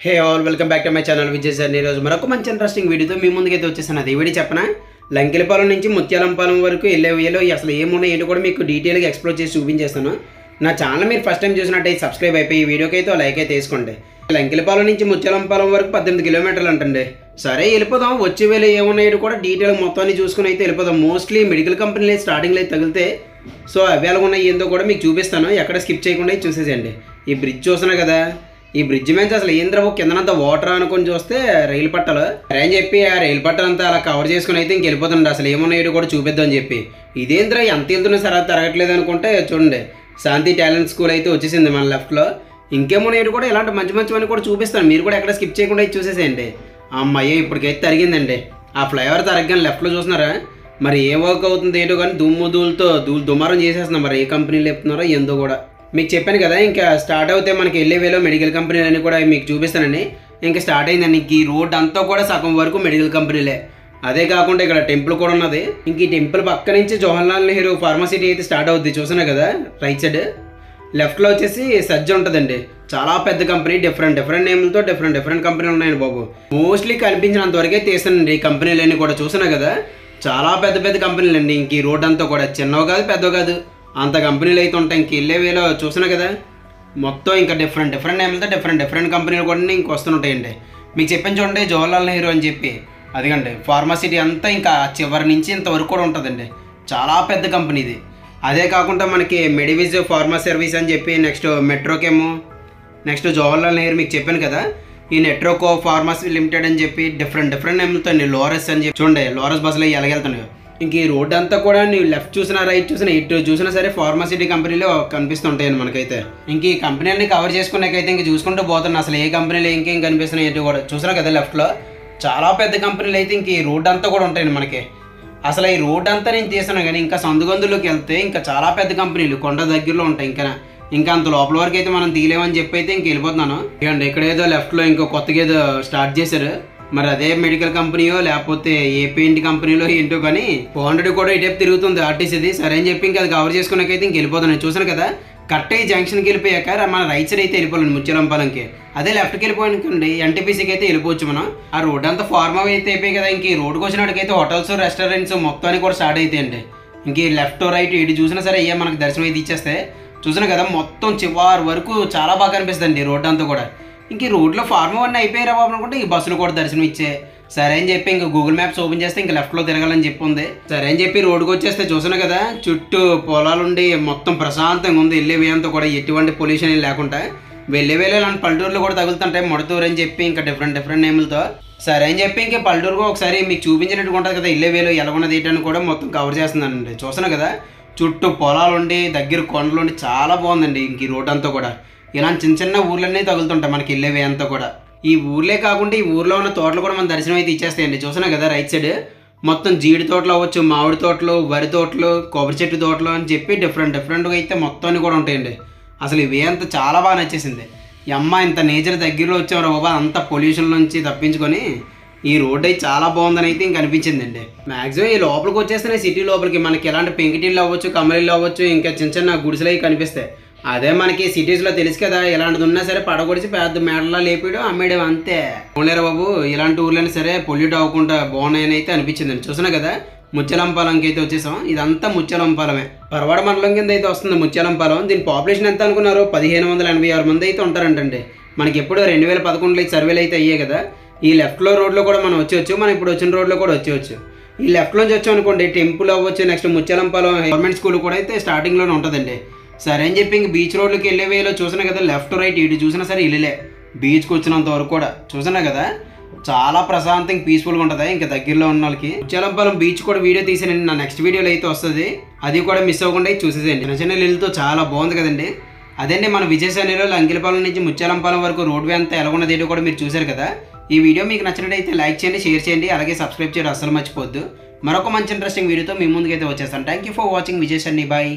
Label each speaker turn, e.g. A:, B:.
A: Hey all welcome back to my channel Vijay sir. ఈరోజు మరొక మంచి ఇంట్రెస్టింగ్ వీడియోతో మీ ముందుకైతే వచ్చేసాను. అది వీడియో చెప్పనా, లంకెలపాలెం నుంచి ముత్యాలంపాలెం వరకు వెళ్ళే వేలో అసలు ఏమున్నాయి ఏంటో కూడా మీకు డీటెయిల్గా ఎక్స్ప్లోర్ చేసి చూపించేస్తాను. నా ఛానల్ మీరు ఫస్ట్ టైం చూసినట్టయితే సబ్స్క్రైబ్ అయిపోయి ఈ వీడియోకి అయితే లైక్ అయితే వేసుకోండి. లంకెలపాలెం నుంచి ముత్యాలంపాలెం వరకు 18 కిలోమీటర్లు అంటండి. సరే వెళ్ళిపోదాం, వచ్చే వేలో ఏమున్నాయో కూడా డీటెయిల్ మొత్తాన్ని చూసుకుని అయితే వెళ్ళిపోదాం. మోస్ట్లీ మెడికల్ కంపెనీలు స్టార్టింగ్లో అయితే తగిలితే సో అవి ఎలా ఉన్నాయి ఏందో కూడా మీకు చూపిస్తాను. ఎక్కడ స్కిప్ చేయకుండా చూసేసేయండి. ఈ బ్రిడ్జ్ చూస్తున్నా కదా, ఈ బ్రిడ్జ్ మీద అసలు ఏంద్రబో కిందనంతా వాటర్ అనుకొని చూస్తే రైలు పట్టాలు అని చెప్పి ఆ రైలు పట్టాలంతా అలా కవర్ చేసుకుని అయితే ఇంకెళ్ళిపోతుండే. అసలు ఏమున్నాయో కూడా చూపిద్దామని చెప్పి ఇదేంద్ర ఎంత వెళ్తున్నా సరే తిరగట్లేదు అనుకుంటే చూడండి, శాంతి టాలెంట్ స్కూల్ అయితే వచ్చేసింది మన లెఫ్ట్లో. ఇంకేమున్నాయో కూడా ఇలాంటి మంచి మంచివన్నీ కూడా చూపిస్తాను. మీరు కూడా ఎక్కడ స్కిప్ చేయకుండా చూసేసేయండి. అమ్మాయి ఇప్పటికైతే తరిగిందండి. ఆ ఫ్లైఓవర్ తరగని లెఫ్ట్లో చూస్తున్నారా, మరి ఏ వర్క్ అవుతుంది ఏంటో కానీ దుమ్ముతో దుమారం చేసేస్తున్నాం. మరి ఏ కంపెనీలు చెప్తున్నారో ఏందో కూడా మీకు చెప్పాను కదా. ఇంకా స్టార్ట్ అవుతే మనకి వెళ్ళే వేలో మెడికల్ కంపెనీలు అన్నీ కూడా మీకు చూపిస్తానండి. ఇంకా స్టార్ట్ అయిందండి. ఇంక ఈ రోడ్ అంతా కూడా సగం వరకు మెడికల్ కంపెనీలే. అదే కాకుండా ఇక్కడ టెంపుల్ కూడా ఉన్నది. ఇంక ఈ టెంపుల్ పక్క నుంచి జవహర్లాల్ నెహ్రూ ఫార్మసిటీ అయితే స్టార్ట్ అవుద్ది. చూసినా కదా రైట్ సైడ్ లెఫ్ట్లో వచ్చేసి సజ్జ ఉంటుందండి. చాలా పెద్ద కంపెనీ, డిఫరెంట్ నేమ్లతో డిఫరెంట్ కంపెనీలు ఉన్నాయండి బాబు. మోస్ట్లీ కనిపించినంత వరకే తీసానండి ఈ కంపెనీలన్నీ కూడా. చూసినా కదా చాలా పెద్ద కంపెనీలు అండి. ఇంక ఈ రోడ్ అంతా కూడా చిన్నవి కాదు పెద్దవి కాదు, అంత కంపెనీలు అయితే ఉంటాయి. ఇంక వెళ్ళే వేలో చూసినా కదా మొత్తం ఇంకా డిఫరెంట్ నేమ్లతో డిఫరెంట్ కంపెనీలు కూడా ఇంక వస్తుంటాయండి. మీకు చెప్పాను చూడండి జవహర్లాల్ నెహ్రూ అని చెప్పి, అదిగండి ఫార్మసిటీ అంతా ఇంకా చివరి నుంచి ఇంతవరకు కూడా ఉంటుందండి. చాలా పెద్ద కంపెనీ ఇది. అదే కాకుండా మనకి మెడివిజ్ ఫార్మా సర్వీస్ అని చెప్పి, నెక్స్ట్ మెట్రోకేమో, నెక్స్ట్ జవహర్లాల్ నెహ్రూ మీకు చెప్పాను కదా ఈ నెట్రోకో ఫార్మసీ లిమిటెడ్ అని చెప్పి డిఫరెంట్ నేమ్లతో లోరస్ అని చెప్పి చూడండి. లోరస్ బస్సులో ఎలాగెళ్తున్నాయో. ఇంక ఈ రోడ్ అంతా కూడా నీవు లెఫ్ట్ చూసినా రైట్ చూసినా ఇటు చూసినా సరే ఫార్మసిటీ కంపెనీలో కనిపిస్తుంటాయండి మనకైతే. ఇంక ఈ కంపెనీలని కవర్ చేసుకున్నాకైతే ఇంక చూసుకుంటూ పోతున్నా అసలు ఏ కంపెనీలు ఇంకేం కనిపిస్తున్నాయి ఏంటో కూడా. చూసినా కదా లెఫ్ట్లో చాలా పెద్ద కంపెనీలు అయితే ఇంక ఈ రోడ్ అంతా కూడా ఉంటాయండి మనకి. అసలు ఈ రోడ్ అంతా నేను తీసాను కానీ ఇంకా సందుగందులోకి వెళ్తే ఇంకా చాలా పెద్ద కంపెనీలు కొండ దగ్గరలో ఉంటాయి. ఇంకా అంత లోపల వరకు అయితే మనం తీయలేమని చెప్పి అయితే ఇంక వెళ్ళిపోతున్నాను. ఇవ్వండి ఇక్కడ ఏదో లెఫ్ట్లో ఇంకో కొత్తగా ఏదో స్టార్ట్ చేశారు. మరి అదే మెడికల్ కంపెనీయో లేకపోతే ఏ పెయింట్ కంపెనీలో ఏంటో కానీ 400 కూడా ఇటేపు తిరుగుతుంది ఆర్టీసీది. సరే అని చెప్పి ఇంకా అది కవర్ చేసుకున్నాకైతే ఇంక వెళ్ళిపోతున్నాను. చూసాను కదా కరెక్ట్ ఈ జంక్షన్కి వెళ్ళిపోయాక మన రైట్ సైడ్ అయితే వెళ్ళిపోలేండి ముత్యాలంపాలెంకి. అదే లెఫ్ట్కి వెళ్ళిపోయానుకోండి ఎన్టీపీసీకి అయితే వెళ్ళిపోవచ్చు మనం. ఆ రోడ్ అంతా ఫార్మా అయితే అయిపోయి కదా. ఇంక ఈ రోడ్కి వచ్చినట్టుకైతే హోటల్స్ రెస్టారెంట్స్ మొత్తాన్ని కూడా స్టార్ట్ అవుతాయండి. ఇంక ఈ లెఫ్ట్ రైట్ ఇటు చూసినా సరే అయ్యే మనకు దర్శనం అయితే ఇచ్చేస్తే. చూసినా కదా మొత్తం చివరి వరకు చాలా బాగా కనిపిస్తుంది రోడ్ అంతా కూడా. ఇంక ఈ రోడ్లో ఫార్మా అన్నీ అయిపోయారా బాబు అనుకుంటే ఈ బస్సులు కూడా దర్శనం ఇచ్చే. సరే అని చెప్పి ఇంకా గూగుల్ మ్యాప్స్ ఓపెన్ చేస్తే ఇంకా లెఫ్ట్లో తిరగాలని చెప్పి ఉంది. సరే అని చెప్పి రోడ్డుకి వచ్చేస్తే చూసాను కదా చుట్టూ పొలాలుండి మొత్తం ప్రశాంతంగా ఉంది. వెళ్ళే వేయంతో కూడా ఎటువంటి పొల్యూషన్ లేకుండా వెళ్ళే ఇలాంటి పల్లెటూరులు కూడా తగులుతుంటాయి. మొడతూరు అని చెప్పి ఇంకా డిఫరెంట్ నేమ్లతో. సరే అని చెప్పి ఇంకా పల్లెటూరుగా ఒకసారి మీకు చూపించినట్టుగా ఉంటుంది కదా వెళ్ళే వేలు ఎలాగున్నది ఏంటని కూడా మొత్తం కవర్ చేస్తుందండి. చూసాను కదా చుట్టూ పొలాలుండి దగ్గర కొండలుండి చాలా బాగుందండి. ఇంక ఈ రోడ్ అంతా కూడా ఇలాంటి చిన్న ఊర్లన్నీ తగులుతుంటాయి మనకి వెళ్ళేవి అంతా కూడా. ఈ ఊర్లే కాకుండా ఈ ఊర్లో ఉన్న తోటలు కూడా మన దర్శనం అయితే ఇచ్చేస్తాయండి. చూసినా కదా రైట్ సైడ్ మొత్తం జీడి తోటలు అవ్వచ్చు, మామిడి తోటలు, వరి తోటలు, కొబ్బరి చెట్టు తోటలు అని చెప్పి డిఫరెంట్గా అయితే మొత్తాన్ని కూడా ఉంటాయండి. అసలు ఇవే అంతా చాలా బాగా నచ్చేసింది. ఈ అమ్మ ఇంత నేచర్ దగ్గరలో వచ్చేవారు బాబా, అంత పొల్యూషన్ నుంచి తప్పించుకొని ఈ రోడ్ అయితే చాలా బాగుందని అయితే ఇంక అనిపించిందండి. మ్యాక్సిమం ఈ లోపలికి వచ్చేస్తేనే సిటీ లోపలికి మనకి ఎలాంటి పెంకిటిళ్ళు అవ్వచ్చు, కమలిళ్ళు అవ్వచ్చు, ఇంకా చిన్న గుడిసెలు అవి కనిపిస్తాయి. అదే మనకి సిటీస్లో తెలుసు కదా ఇలాంటిది ఉన్నా సరే పడగొడిచి పెద్ద మేడలా లేపేయడం అమ్మేయడం అంతే. పోలేరా బాబు ఇలాంటి ఊర్లైనా సరే పొల్యూట్ అవ్వకుండా బాగున్నాయని అయితే అనిపించిందండి. చూసినా కదా ముత్యాలంపాలెంకి అయితే వచ్చేసాం. ఇదంతా ముత్యాలంపాలెమే, పరవాడ మండలం కింద అయితే వస్తుంది ముత్యాలంపాలెం. దీని పాపులేషన్ ఎంత అనుకున్నారు, 1586 మంది అయితే ఉంటారంటండి. మనకి ఎప్పుడు 2011లో అయితే సర్వేలు అయితే అయ్యాయి కదా. ఈ లెఫ్ట్లో రోడ్లో కూడా మనం వచ్చేవచ్చు, మనం ఇప్పుడు వచ్చిన రోడ్లో కూడా వచ్చేవచ్చు. ఈ లెఫ్ట్లోంచి వచ్చాం అనుకోండి టెంపుల్ అవ్వచ్చు, నెక్స్ట్ ముత్యాలంపాలెం గవర్నమెంట్ స్కూల్ కూడా అయితే స్టార్టింగ్లోనే ఉంటుందండి. సరే అని చెప్పి ఇంక బీచ్ రోడ్లకి వెళ్ళే వేలో చూసినా కదా లెఫ్ట్ రైట్ ఇటు చూసినా సరే ఇల్లులే. బీచ్కి వచ్చినంత వరకు కూడా చూసినా కదా చాలా ప్రశాంతంగా పీస్ఫుల్గా ఉంటుంది. ఇంకా దగ్గరలో ఉన్న వాళ్ళకి ముత్యాలంపాలెం బీచ్ కూడా వీడియో తీసానండి. నా నెక్స్ట్ వీడియోలో అయితే వస్తుంది, అది కూడా మిస్ అవ్వకుండా చూసేసేయండి. చిన్న ఇల్లుతో చాలా బాగుంది కదండి. అదండి మన విజయసానిలో లంకెలపాలెం నుంచి ముత్యాలంపాలెం వరకు రోడ్వే అంతా ఎలాగున్నది ఏంటో కూడా మీరు చూశారు కదా. ఈ వీడియో మీకు నచ్చినట్టయితే లైక్ చేయండి, షేర్ చేయండి, అలాగే సబ్స్క్రైబ్ చేయడం అస్సలు మర్చిపోద్దు. మరొక మంచి ఇంట్రెస్టింగ్ వీడియోతో మీ ముందుకైతే వచ్చేస్తాను. Thank you for watching Vijayasani. Bye.